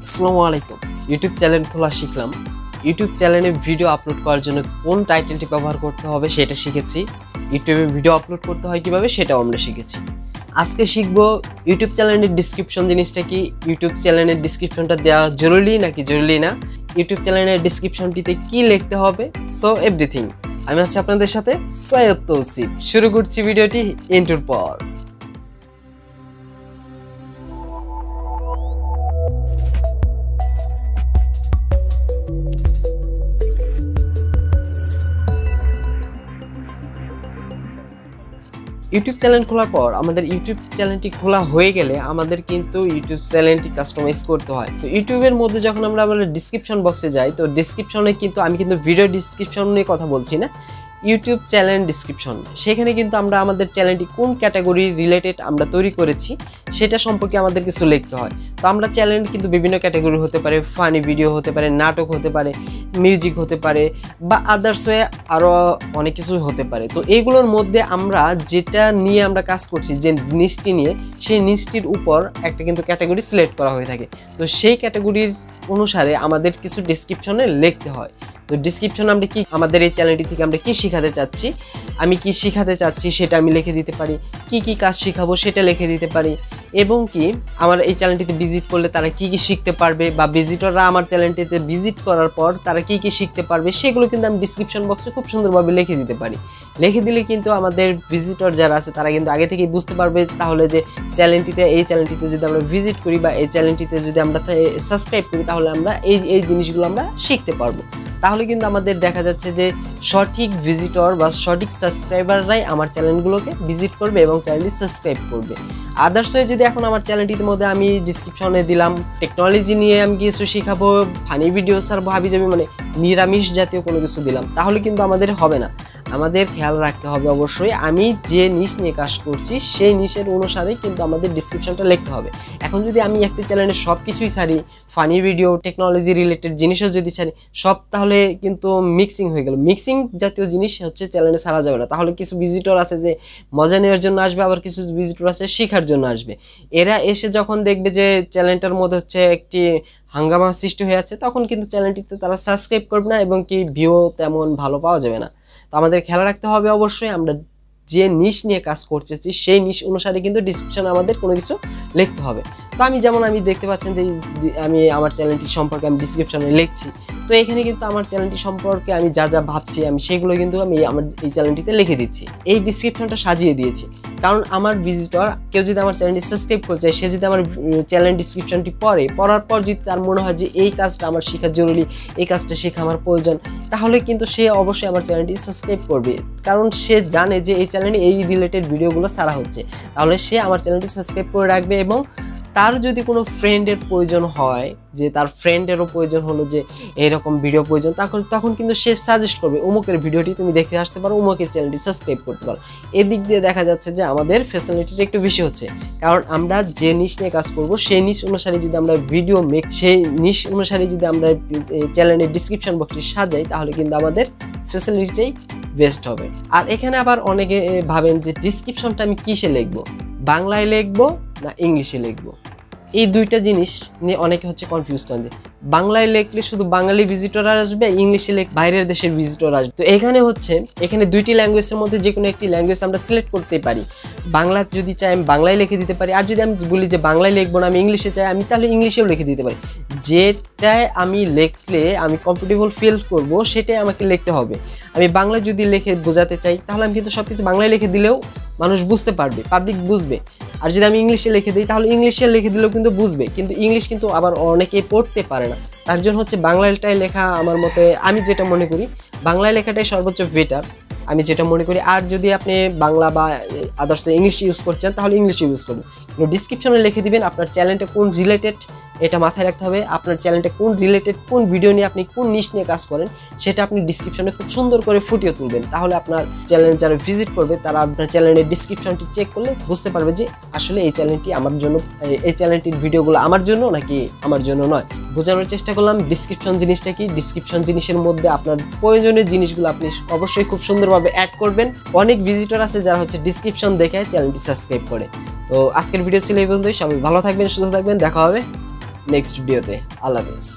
আসসালামু আলাইকুম। YouTube channel খোলা শিখলাম। ইউটিউব চ্যানেলে ভিডিও আপলোড করার জন্য কোন টাইটেলটি ব্যবহার করতে হবে সেটা শিখেছি। ইউটিউবে ভিডিও আপলোড করতে হয় কিভাবে সেটাও আমরা শিখেছি। আজকে শিখবো ইউটিউব চ্যানেলের ডিসক্রিপশন জিনিসটা কি, ইউটিউব চ্যানেলের ডিসক্রিপশনটা দেওয়া জরুরি নাকি জরুরি না, ইউটিউব চ্যানেলের ডিসক্রিপশনটিতে কি লিখতে হবে, সো এভরিথিং। আমি আছি আপনাদের সাথে সৈয়দ তৌসিফ। শুরু করছি ভিডিওটি ইন্ট্রোর পর। ইউটিউব চ্যানেল খোলার পর আমাদের ইউটিউব চ্যানেলটি খোলা হয়ে গেলে আমাদের কিন্তু ইউটিউব চ্যানেলটি কাস্টমাইজ করতে হয়। তো ইউটিউবের মধ্যে যখন আমরা ডিসক্রিপশন বক্সে যাই, তো ডিসক্রিপশনে কিন্তু আমি কিন্তু ভিডিও ডিসক্রিপশন নিয়ে কথা বলছি না, ইউটিউব চ্যানেল ডিসক্রিপশন। সেখানে কিন্তু আমরা আমাদের চ্যানেলটি কোন ক্যাটাগরি রিলেটেড আমরা তৈরি করেছি সেটা সম্পর্কে আমাদের কিছু লিখতে হয়। তো আমরা চ্যানেল কিন্তু বিভিন্ন ক্যাটাগরি হতে পারে, ফানি ভিডিও হতে পারে, নাটক হতে পারে, মিউজিক হতে পারে, বা আদার্স ওয়ে আরও অনেক কিছু হতে পারে। তো এইগুলোর মধ্যে আমরা যেটা নিয়ে আমরা কাজ করছি, যে জিনিসটি নিয়ে, সেই জিনিসটির উপর একটা কিন্তু ক্যাটাগরি সিলেক্ট করা হয়ে থাকে। তো সেই ক্যাটাগরির অনুসারে আমাদের কিছু ডিসক্রিপশনে লিখতে হয়। তো ডিসক্রিপশন আমরা কি, আমাদের এই চ্যানেলটি থেকে আমরা কি শেখাতে চাচ্ছি, আমি কি শেখাতে চাচ্ছি সেটা আমি লিখে দিতে পারি, কি কি কাজ শেখাবো সেটা লিখে দিতে পারি, এবং কি আমার এই চ্যানেলটিতে ভিজিট করলে তারা কি কি শিখতে পারবে, বা ভিজিটররা আমার চ্যানেলটিতে ভিজিট করার পর তারা কি কি শিখতে পারবে, সেগুলো কিন্তু আমি ডিসক্রিপশন বক্সে খুব সুন্দরভাবে লিখে দিতে পারি। লিখে দিলে কিন্তু আমাদের ভিজিটর যারা আছে তারা কিন্তু আগে থেকেই বুঝতে পারবে তাহলে যে এই চ্যানেলটিতে যদি আমরা ভিজিট করি বা এই চ্যানেলটিতে যদি আমরা সাবস্ক্রাইব করি তাহলে আমরা এই জিনিসগুলো আমরা শিখতে পারবো। তাহলে কিন্তু আমাদের দেখা যাচ্ছে যে সঠিক ভিজিটর বা সঠিক সাবস্ক্রাইবাররাই আমার চ্যানেলগুলোকে ভিজিট করবে এবং চ্যানেলটি সাবস্ক্রাইব করবে। আদার্স হয়ে যদি এখন আমার চ্যানেলটির মধ্যে আমি ডিসক্রিপশনে দিলাম টেকনোলজি নিয়ে আমি কিছু শেখাবো, ফানি ভিডিও ছাড়বো, হাবি যাবি মানে নিরামিষ জাতীয় কোনো কিছু দিলাম, তাহলে কিন্তু আমাদের হবে না। আমাদের খেয়াল রাখতে হবে অবশ্যই আমি যে নিশ নিয়ে কাজ করছি সেই নিশের অনুসারে কিন্তু আমাদের ডিসক্রিপশনটা লিখতে হবে। এখন যদি আমি একটা চ্যানেলে সব কিছুই ছাড়ি, ফানি ভিডিও, টেকনোলজি রিলেটেড জিনিসও যদি ছাড়ি সব, তাহলে কিন্তু মিক্সিং হয়ে গেল। মিক্সিং জাতীয় জিনিস হচ্ছে চ্যানেলে ছাড়া যাবে না। তাহলে কিছু ভিজিটর আছে যে মজা নেওয়ার জন্য আসবে, আবার কিছু ভিজিটর আছে শেখার জন্য আসবে। এরা এসে যখন দেখবে যে চ্যানেলটার মধ্যে হচ্ছে একটি হাঙ্গামা সৃষ্টি হয়ে আছে, তখন কিন্তু চ্যানেলটিতে তারা সাবস্ক্রাইব করবে না এবং কি ভিউ তেমন ভালো পাওয়া যাবে না। তো আমাদের খেয়াল রাখতে হবে অবশ্যই আমরা যে নিশ নিয়ে কাজ করতেছি সেই নিশ অনুসারে কিন্তু ডিসক্রিপশনে আমাদের কোনো কিছু লিখতে হবে। তো আমি দেখতে পাচ্ছেন যে আমি আমার চ্যানেলটি সম্পর্কে আমি ডিসক্রিপশনে লিখছি। তো এখানে কিন্তু আমার চ্যানেলটি সম্পর্কে আমি যা যা ভাবছি আমি সেগুলো কিন্তু আমি আমার এই চ্যানেলটিতে লিখে দিচ্ছি, এই ডিসক্রিপশনটা সাজিয়ে দিয়েছি। কারণ আমার ভিজিটর কেউ যদি আমার চ্যানেলটি সাবস্ক্রাইব করে যায়, সে যদি আমার চ্যানেল ডিসক্রিপশনটি পড়ার পর যদি তার মনে হয় যে এই কাজটা আমার শেখা জরুরি, এই কাজটা শেখা আমার প্রয়োজন, তাহলে কিন্তু সে অবশ্যই আমার চ্যানেলটি সাবস্ক্রাইব করবে। কারণ সে জানে যে এই চ্যানেলে এই রিলেটেড ভিডিওগুলো ছাড়া হচ্ছে, তাহলে সে আমার চ্যানেলটি সাবস্ক্রাইব করে রাখবে। এবং তার যদি কোনো ফ্রেন্ডের প্রয়োজন হয়, যে তার ফ্রেন্ডেরও প্রয়োজন হলো যে এইরকম ভিডিও প্রয়োজন, তখন কিন্তু সে সাজেস্ট করবে অমুকের ভিডিওটি তুমি দেখে আসতে পারো, অমুকের চ্যানেলটি সাবস্ক্রাইব করতে পারো। এদিক দিয়ে দেখা যাচ্ছে যে আমাদের ফ্যাসিলিটিটা একটু বেশি হচ্ছে। কারণ আমরা যে নিশ নিয়ে কাজ করব সেই নিশ অনুসারে যদি আমরা ভিডিও সেই নিশ অনুসারে যদি আমরা চ্যানেলের ডিসক্রিপশন বক্সটি সাজাই, তাহলে কিন্তু আমাদের ফ্যাসিলিটিটাই বেস্ট হবে। আর এখানে আবার অনেকে ভাবেন যে ডিসক্রিপশনটা আমি কিসে লিখবো, বাংলায় লিখবো না ইংলিশে লিখবো। এই দুইটা জিনিস নিয়ে অনেকে হচ্ছে কনফিউজ করেন যে বাংলায় লিখলে শুধু বাঙালি ভিজিটর আসবে, ইংলিশে লিখলে বাইরের দেশের ভিজিটর আসবে। তো এখানে দুইটি ল্যাঙ্গুয়েজের মধ্যে যে কোনো একটি ল্যাঙ্গুয়েজ আমরা সিলেক্ট করতে পারি। বাংলা যদি চাই আমি বাংলায় লিখে দিতে পারি, আর যদি আমি বলি যে বাংলায় লিখবো না আমি ইংলিশে চাই, আমি তাহলে ইংলিশেও লিখে দিতে পারি। যেটাই আমি লিখলে আমি কমফোর্টেবল ফিল করব সেটাই আমাকে লিখতে হবে। আমি বাংলায় যদি লিখে বোঝাতে চাই তাহলে আমি কিন্তু সব কিছু বাংলায় লিখে দিলেও মানুষ বুঝতে পারবে, পাবলিক বুঝবে। আর যদি আমি ইংলিশে লিখে দিই তাহলে ইংলিশে লিখে দিলেও কিন্তু বুঝবে, কিন্তু ইংলিশ কিন্তু আবার অনেকেই পড়তে পারে না। তার জন্য হচ্ছে বাংলাটাই লেখা আমার মতে, আমি যেটা মনে করি বাংলায় লেখাটাই সর্বোচ্চ বেটার, আমি যেটা মনে করি। আর যদি আপনি বাংলা বা আদার্স ইংলিশ ইউজ করছেন তাহলে ইংলিশ ইউজ করুন। কিন্তু ডিসক্রিপশনে লিখে দিবেন আপনার চ্যানেলটা কোন রিলেটেড, এটা মাথায় রাখতে হবে। আপনার চ্যানেলটা কোন রিলেটেড, কোন ভিডিও নিয়ে আপনি কোন নিশ নিয়ে কাজ করেন সেটা আপনি ডিসক্রিপশনে খুব সুন্দর করে ফুটিয়ে তুলবেন। তাহলে আপনার চ্যানেল যারা ভিজিট করবে তারা আপনার চ্যানেলের ডিসক্রিপশনটি চেক করলে বুঝতে পারবে যে আসলে এই চ্যানেলটি আমার জন্য, এই চ্যানেলটির ভিডিওগুলো আমার জন্য নাকি আমার জন্য নয়। বোঝানোর চেষ্টা করলাম ডিসক্রিপশন জিনিসটা কি। ডিসক্রিপশন জিনিসের মধ্যে আপনার প্রয়োজনীয় জিনিসগুলো আপনি অবশ্যই খুব সুন্দরভাবে অ্যাড করবেন। অনেক ভিজিটর আছে যারা হচ্ছে ডিসক্রিপশন দেখে চ্যানেলটি সাবস্ক্রাইব করে। তো আজকের ভিডিও ছিল এই পর্যন্তই। সবাই ভালো থাকবেন, সুস্থ থাকবেন, দেখা হবে নেক্সট ভিডিওতে। আল্লাহ হাফেজ।